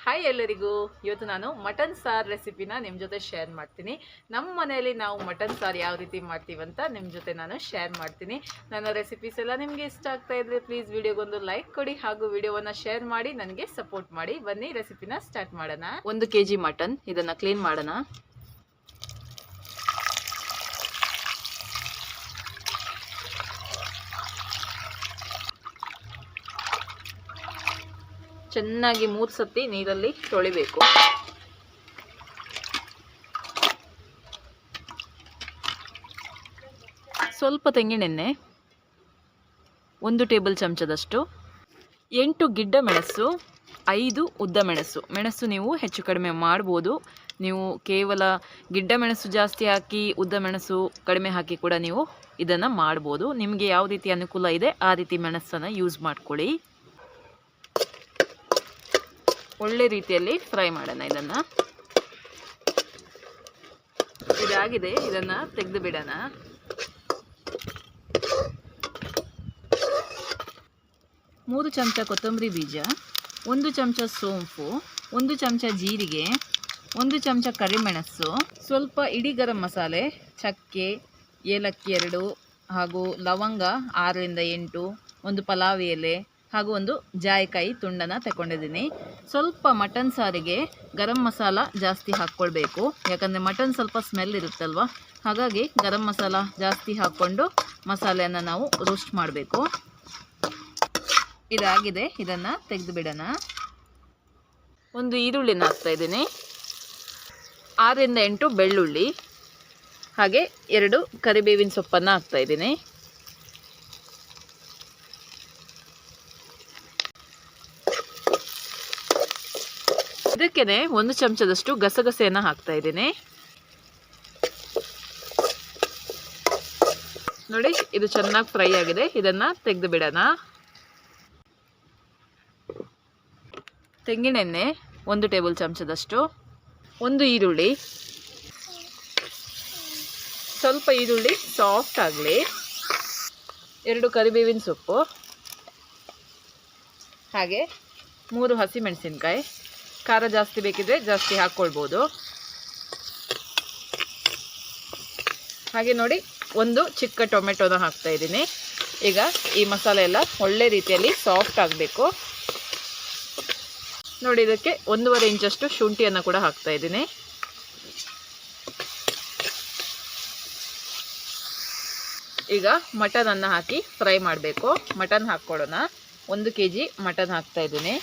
Hi ಎಲ್ಲರಿಗೂ. ಇವತ್ತು ನಾನು ಮಟನ್ ಸಾರು ರೆಸಿಪಿನ ನಿಮ್ಮ ಜೊತೆ ಶೇರ್ ಮಾಡ್ತೀನಿ. ನಮ್ಮ ಮನೆಯಲ್ಲಿ ನಾವು ಮಟನ್ ಸಾರು ಯಾವ ರೀತಿ ಮಾಡ್ತೀವಂತ ನಿಮ್ಮ ಜೊತೆ ನಾನು ಶೇರ್ ಮಾಡ್ತೀನಿ. ನನ್ನ ರೆಸಿಪೀಸ್ ಎಲ್ಲ ನಿಮಗೆ ಇಷ್ಟ ಆಗ್ತಾ ಇದ್ರೆ ಪ್ಲೀಸ್ ವಿಡಿಯೋಗೊಂದು ಲೈಕ್ ಕೊಡಿ ಹಾಗೂ ವಿಡಿಯೋವನ್ನು ಶೇರ್ ಮಾಡಿ ನನಗೆ ಸಪೋರ್ಟ್ ಮಾಡಿ. ಬನ್ನಿ ರೆಸಿಪಿನ ಸ್ಟಾರ್ಟ್ ಮಾಡೋಣ. 1 kg ಮಟನ್, ಇದನ್ನು ಕ್ಲೀನ್ ಮಾಡೋಣ. ಚೆನ್ನಾಗಿ 3 ಸತಿ ನೀರಲ್ಲಿ ತೊಳಿಬೇಕು. ಸ್ವಲ್ಪ ತೆಂಗಿನೆಣ್ಣೆ, 1 ಟೇಬಲ್ ಚಮಚದಷ್ಟು, 8 ಗಿಡ್ಡ ಮೆಣಸು, 5 ಉದ್ದ ಮೆಣಸು. ಮೆಣಸು ನೀವು ಹೆಚ್ಚು ಕಡಿಮೆ ಮಾಡ್ಬೋದು. ನೀವು ಕೇವಲ ಗಿಡ್ಡ ಮೆಣಸು ಜಾಸ್ತಿ ಹಾಕಿ ಉದ್ದ ಮೆಣಸು ಕಡಿಮೆ ಹಾಕಿ ಕೂಡ ನೀವು ಇದನ್ನು ಮಾಡ್ಬೋದು. ನಿಮಗೆ ಯಾವ ರೀತಿ ಅನುಕೂಲ ಇದೆ ಆ ರೀತಿ ಮೆಣಸನ್ನು ಯೂಸ್ ಮಾಡ್ಕೊಳ್ಳಿ. ಒಳ್ಳೆ ರೀತಿಯಲ್ಲಿ ಫ್ರೈ ಮಾಡೋಣ. ಇದನ್ನು ಇದಾಗಿದೆ, ಇದನ್ನು ತೆಗೆದು ಬಿಡೋಣ. ಮೂರು ಚಮಚ ಕೊತ್ತಂಬರಿ ಬೀಜ, 1 ಚಮಚ ಸೋಂಪು, 1 ಚಮಚ ಜೀರಿಗೆ, 1 ಚಮಚ ಕರಿಮೆಣಸು, ಸ್ವಲ್ಪ ಇಡೀ ಗರಂ ಮಸಾಲೆ, ಚಕ್ಕೆ, ಏಲಕ್ಕಿ 2 ಹಾಗೂ ಲವಂಗ 6ರಿಂದ 8, 1 ಪಲಾವ್ ಎಲೆ ಹಾಗೂ 1 ಜಾಯಿಕಾಯಿ ತುಂಡನ್ನು ತಗೊಂಡಿದ್ದೀನಿ. ಸ್ವಲ್ಪ ಮಟನ್ ಸಾರಿಗೆ ಗರಂ ಮಸಾಲ ಜಾಸ್ತಿ ಹಾಕ್ಕೊಳ್ಬೇಕು, ಯಾಕಂದರೆ ಮಟನ್ ಸ್ವಲ್ಪ ಸ್ಮೆಲ್ ಇರುತ್ತಲ್ವ, ಹಾಗಾಗಿ ಗರಂ ಮಸಾಲ ಜಾಸ್ತಿ ಹಾಕ್ಕೊಂಡು ಮಸಾಲೆಯನ್ನು ನಾವು ರೋಸ್ಟ್ ಮಾಡಬೇಕು. ಇದಾಗಿದೆ, ಇದನ್ನು ತೆಗೆದು ಬಿಡೋಣ. 1 ಈರುಳ್ಳಿನ ಹಾಕ್ತಾಯಿದ್ದೀನಿ, 6ರಿಂದ 8 ಬೆಳ್ಳುಳ್ಳಿ, ಹಾಗೆ 2 ಕರಿಬೇವಿನ ಸೊಪ್ಪನ್ನು ಹಾಕ್ತಾಯಿದ್ದೀನಿ. ಇದಕ್ಕೆ 1 ಚಮಚದಷ್ಟು ಗಸಗಸೆಯನ್ನು ಹಾಕ್ತಾ ಇದ್ದೀನಿ. ನೋಡಿ, ಇದು ಚೆನ್ನಾಗಿ ಫ್ರೈ ಆಗಿದೆ, ಇದನ್ನು ತೆಗೆದು ಬಿಡೋಣ. ತೆಂಗಿನೆಣ್ಣೆ 1 ಟೇಬಲ್ ಚಮಚದಷ್ಟು, 1 ಈರುಳ್ಳಿ, ಸ್ವಲ್ಪ ಈರುಳ್ಳಿ ಸಾಫ್ಟ್ ಆಗಲಿ, 2 ಕರಿಬೇವಿನ ಸೊಪ್ಪು, ಹಾಗೆ 3 ಹಸಿಮೆಣಸಿನ್ಕಾಯಿ. ಖಾರ ಜಾಸ್ತಿ ಬೇಕಿದ್ರೆ ಜಾಸ್ತಿ ಹಾಕ್ಕೊಳ್ಬೋದು. ಹಾಗೆ ನೋಡಿ, 1 ಚಿಕ್ಕ ಟೊಮೆಟೊನ ಹಾಕ್ತಾ ಇದ್ದೀನಿ. ಈಗ ಈ ಮಸಾಲೆ ಎಲ್ಲ ಒಳ್ಳೆ ರೀತಿಯಲ್ಲಿ ಸಾಫ್ಟ್ ಆಗಬೇಕು. ನೋಡಿ, ಇದಕ್ಕೆ 1.5 ಇಂಚಷ್ಟು ಶುಂಠಿಯನ್ನು ಕೂಡ ಹಾಕ್ತಾ ಇದ್ದೀನಿ. ಈಗ ಮಟನನ್ನು ಹಾಕಿ ಫ್ರೈ ಮಾಡಬೇಕು. ಮಟನ್ ಹಾಕ್ಕೊಳ್ಳೋಣ. 1 kg ಮಟನ್ ಹಾಕ್ತಾ ಇದ್ದೀನಿ.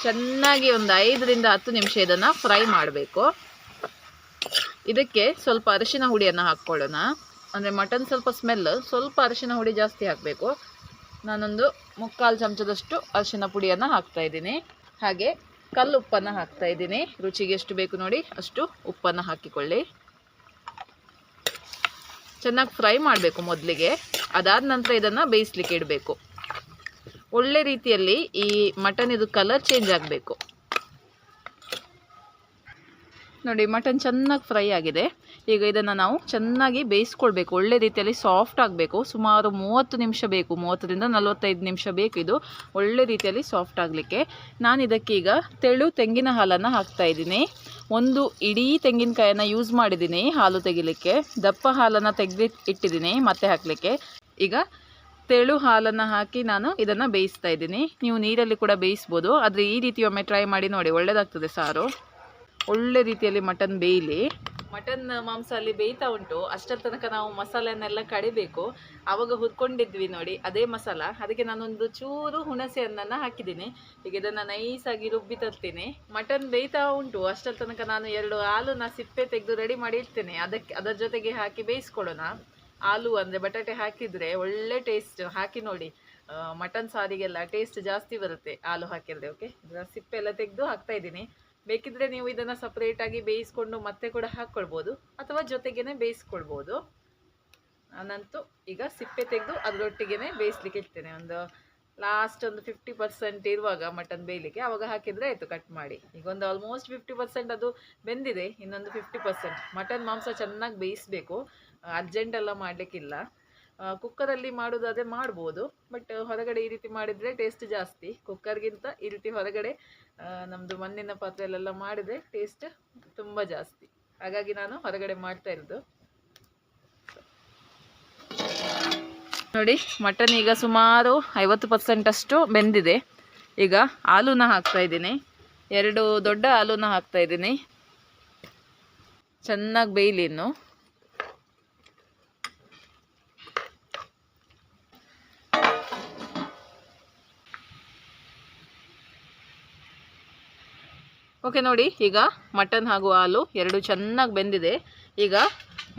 ಚೆನ್ನಾಗಿ ಒಂದು 5ರಿಂದ 10 ನಿಮಿಷ ಇದನ್ನು ಫ್ರೈ ಮಾಡಬೇಕು. ಇದಕ್ಕೆ ಸ್ವಲ್ಪ ಅರಿಶಿನ ಹುಡಿಯನ್ನು ಹಾಕ್ಕೊಳ್ಳೋಣ. ಅಂದರೆ ಮಟನ್ ಸ್ವಲ್ಪ ಸ್ಮೆಲ್, ಸ್ವಲ್ಪ ಅರಿಶಿನ ಹುಡಿ ಜಾಸ್ತಿ ಹಾಕಬೇಕು. ನಾನೊಂದು 3/4 ಚಮಚದಷ್ಟು ಅರಿಶಿನ ಪುಡಿಯನ್ನು ಹಾಕ್ತಾಯಿದ್ದೀನಿ. ಹಾಗೆ ಕಲ್ಲುಪ್ಪನ್ನು ಹಾಕ್ತಾಯಿದ್ದೀನಿ. ರುಚಿಗೆ ಎಷ್ಟು ಬೇಕು ನೋಡಿ ಅಷ್ಟು ಉಪ್ಪನ್ನು ಹಾಕಿಕೊಳ್ಳಿ. ಚೆನ್ನಾಗಿ ಫ್ರೈ ಮಾಡಬೇಕು ಮೊದಲಿಗೆ, ಅದಾದ ನಂತರ ಇದನ್ನು ಬೇಯಿಸ್ಲಿಕ್ಕೆ ಇಡಬೇಕು. ಒಳ್ಳೆ ರೀತಿಯಲ್ಲಿ ಈ ಮಟನ್ ಇದು ಕಲರ್ ಚೇಂಜ್ ಆಗಬೇಕು. ನೋಡಿ, ಮಟನ್ ಚೆನ್ನಾಗಿ ಫ್ರೈ ಆಗಿದೆ. ಈಗ ಇದನ್ನು ನಾವು ಚೆನ್ನಾಗಿ ಬೇಯಿಸ್ಕೊಳ್ಬೇಕು. ಒಳ್ಳೆ ರೀತಿಯಲ್ಲಿ ಸಾಫ್ಟ್ ಆಗಬೇಕು. ಸುಮಾರು 30 ನಿಮಿಷ ಬೇಕು, 30ರಿಂದ 45 ನಿಮಿಷ ಬೇಕು ಇದು ಒಳ್ಳೆ ರೀತಿಯಲ್ಲಿ ಸಾಫ್ಟ್ ಆಗಲಿಕ್ಕೆ. ನಾನು ಇದಕ್ಕೆ ಈಗ ತೆಳು ತೆಂಗಿನ ಹಾಲನ್ನು ಹಾಕ್ತಾಯಿದ್ದೀನಿ. 1 ಇಡೀ ತೆಂಗಿನಕಾಯನ್ನು ಯೂಸ್ ಮಾಡಿದ್ದೀನಿ ಹಾಲು ತೆಗಿಲಿಕ್ಕೆ. ದಪ್ಪ ಹಾಲನ್ನು ತೆಗೆದು ಇಟ್ಟಿದ್ದೀನಿ ಮತ್ತೆ ಹಾಕಲಿಕ್ಕೆ. ಈಗ ತೆಳು ಹಾಲನ್ನು ಹಾಕಿ ನಾನು ಇದನ್ನು ಬೇಯಿಸ್ತಾ ಇದ್ದೀನಿ. ನೀವು ನೀರಲ್ಲಿ ಕೂಡ ಬೇಯಿಸ್ಬೋದು, ಆದರೆ ಈ ರೀತಿ ಒಮ್ಮೆ ಟ್ರೈ ಮಾಡಿ ನೋಡಿ, ಒಳ್ಳೆಯದಾಗ್ತದೆ ಸಾರು. ಒಳ್ಳೆ ರೀತಿಯಲ್ಲಿ ಮಟನ್ ಬೇಯಲಿ. ಮಟನ್ ಮಾಂಸ ಅಲ್ಲಿ ಬೇಯ್ತಾ ಉಂಟು. ಅಷ್ಟರ ತನಕ ನಾವು ಮಸಾಲೆಯನ್ನೆಲ್ಲ ಕಡಿಬೇಕು. ಆವಾಗ ಹುರ್ಕೊಂಡಿದ್ವಿ ನೋಡಿ, ಅದೇ ಮಸಾಲ. ಅದಕ್ಕೆ ನಾನೊಂದು ಚೂರು ಹುಣಸೆ ಹಣ್ಣನ್ನು ಹಾಕಿದ್ದೀನಿ. ಈಗ ಇದನ್ನು ನೈಸಾಗಿ ರುಬ್ಬಿ ತರ್ತೀನಿ. ಮಟನ್ ಬೇಯ್ತಾ ಉಂಟು. ಅಷ್ಟರ ತನಕ ನಾನು 2 ಹಾಲನ್ನ ಸಿಪ್ಪೆ ತೆಗೆದು ರೆಡಿ ಮಾಡಿ ಇಡ್ತೇನೆ. ಅದರ ಜೊತೆಗೆ ಹಾಕಿ ಬೇಯಿಸ್ಕೊಳ್ಳೋಣ. ಆಲೂ ಅಂದರೆ ಬಟಾಟೆ ಹಾಕಿದರೆ ಒಳ್ಳೆ ಟೇಸ್ಟ್. ಹಾಕಿ ನೋಡಿ, ಮಟನ್ ಸಾರಿಗೆಲ್ಲ ಟೇಸ್ಟ್ ಜಾಸ್ತಿ ಬರುತ್ತೆ ಆಲೂ ಹಾಕಿದರೆ. ಓಕೆ, ಇದರ ಸಿಪ್ಪೆ ಎಲ್ಲ ತೆಗೆದು ಹಾಕ್ತಾಯಿದ್ದೀನಿ. ಬೇಕಿದ್ರೆ ನೀವು ಇದನ್ನು ಸಪ್ರೇಟಾಗಿ ಬೇಯಿಸ್ಕೊಂಡು ಮತ್ತೆ ಕೂಡ ಹಾಕ್ಕೊಳ್ಬೋದು, ಅಥವಾ ಜೊತೆಗೇ ಬೇಯಿಸ್ಕೊಳ್ಬೋದು. ನಾನಂತೂ ಈಗ ಸಿಪ್ಪೆ ತೆಗೆದು ಅದರೊಟ್ಟಿಗೆ ಬೇಯಿಸ್ಲಿಕ್ಕೆ ಇಡ್ತೇನೆ. ಲಾಸ್ಟ್ ಒಂದು 50% ಇರುವಾಗ ಮಟನ್ ಬೇಯಲಿಕ್ಕೆ ಆವಾಗ ಹಾಕಿದರೆ ಆಯಿತು ಕಟ್ ಮಾಡಿ. ಈಗ ಒಂದು ಆಲ್ಮೋಸ್ಟ್ 50% ಅದು ಬೆಂದಿದೆ, ಇನ್ನೊಂದು 50%. ಮಟನ್ ಮಾಂಸ ಚೆನ್ನಾಗಿ ಬೇಯಿಸಬೇಕು, ಅರ್ಜೆಂಟೆಲ್ಲ ಮಾಡಲಿಕ್ಕಿಲ್ಲ. ಕುಕ್ಕರಲ್ಲಿ ಮಾಡೋದಾದರೆ ಮಾಡ್ಬೋದು, ಬಟ್ ಹೊರಗಡೆ ಈ ರೀತಿ ಮಾಡಿದರೆ ಟೇಸ್ಟ್ ಜಾಸ್ತಿ. ಕುಕ್ಕರ್ಗಿಂತ ಈ ರೀತಿ ಹೊರಗಡೆ ನಮ್ಮದು ಮಣ್ಣಿನ ಪಾತ್ರೆಯಲ್ಲೆಲ್ಲ ಮಾಡಿದರೆ ಟೇಸ್ಟ್ ತುಂಬ ಜಾಸ್ತಿ. ಹಾಗಾಗಿ ನಾನು ಹೊರಗಡೆ ಮಾಡ್ತಾ ಇರೋದು. ನೋಡಿ, ಮಟನ್ ಈಗ ಸುಮಾರು 50% ಅಷ್ಟು ಬೆಂದಿದೆ. ಈಗ ಆಲೂನ ಹಾಕ್ತಾ ಇದ್ದೀನಿ. 2 ದೊಡ್ಡ ಆಲೂನ ಹಾಕ್ತಾ ಇದ್ದೀನಿ. ಚೆನ್ನಾಗಿ ಬೇಯಲಿ ಇನ್ನು. ಓಕೆ ನೋಡಿ, ಈಗ ಮಟನ್ ಹಾಗೂ ಹಾಲು 2 ಚೆನ್ನಾಗಿ ಬೆಂದಿದೆ. ಈಗ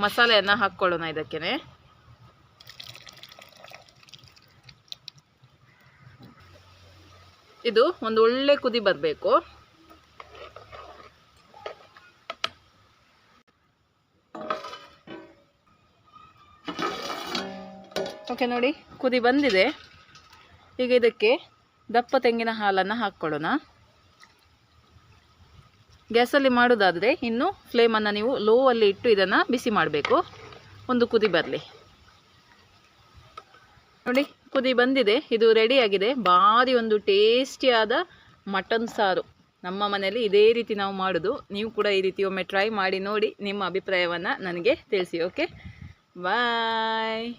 ಮಸಾಲೆಯನ್ನು ಹಾಕ್ಕೊಳ್ಳೋಣ ಇದಕ್ಕೆ. ಇದು ಒಂದು ಒಳ್ಳೆ ಕುದಿ ಬರಬೇಕು. ಓಕೆ ನೋಡಿ, ಕುದಿ ಬಂದಿದೆ. ಈಗ ಇದಕ್ಕೆ ದಪ್ಪ ತೆಂಗಿನ ಹಾಲನ್ನು ಹಾಕ್ಕೊಳ್ಳೋಣ. ಗ್ಯಾಸಲ್ಲಿ ಮಾಡೋದಾದರೆ ಇನ್ನು ಫ್ಲೇಮನ್ನು ನೀವು ಲೋ ಅಲ್ಲಿ ಇಟ್ಟು ಇದನ್ನು ಬಿಸಿ ಮಾಡಬೇಕು. ಒಂದು ಕುದಿ ಬರಲಿ. ನೋಡಿ, ಕುದಿ ಬಂದಿದೆ. ಇದು ರೆಡಿಯಾಗಿದೆ. ಭಾರಿ ಒಂದು ಟೇಸ್ಟಿಯಾದ ಮಟನ್ ಸಾರು. ನಮ್ಮ ಮನೆಯಲ್ಲಿ ಇದೇ ರೀತಿ ನಾವು ಮಾಡೋದು. ನೀವು ಕೂಡ ಈ ರೀತಿ ಒಮ್ಮೆ ಟ್ರೈ ಮಾಡಿ ನೋಡಿ. ನಿಮ್ಮ ಅಭಿಪ್ರಾಯವನ್ನು ನನಗೆ ತಿಳಿಸಿ. ಓಕೆ, ಬಾಯ್.